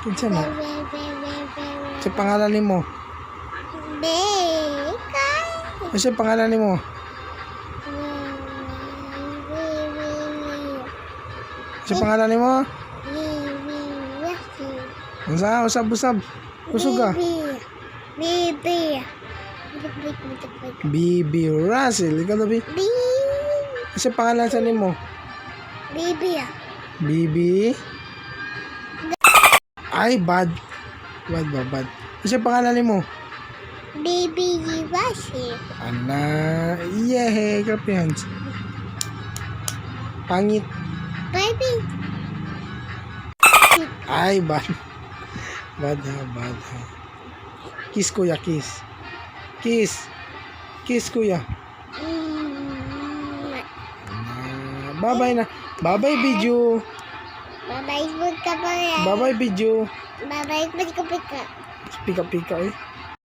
Kinsa na? Sa pangalan nimo? Ano sa pangalan nimo? Sa pangalan nimo? Unsa usab-usab? Usog ka? Bibi Russell, ikaw na bi? Sa pangalan sa nimo? Bibi? Ay, bad. Bad. Sa pangalan nimo? Baby Russell. Ana, yeah, clap your hands. Pangit. Baby. Ay, bad. Bad ha. Kiss kuya, kiss. Kiss kuya. Bye-bye na. Bye-bye video. Bye-bye, food ka pa yan. Bye-bye video. Bye-bye, pika-pika. Pika-pika eh.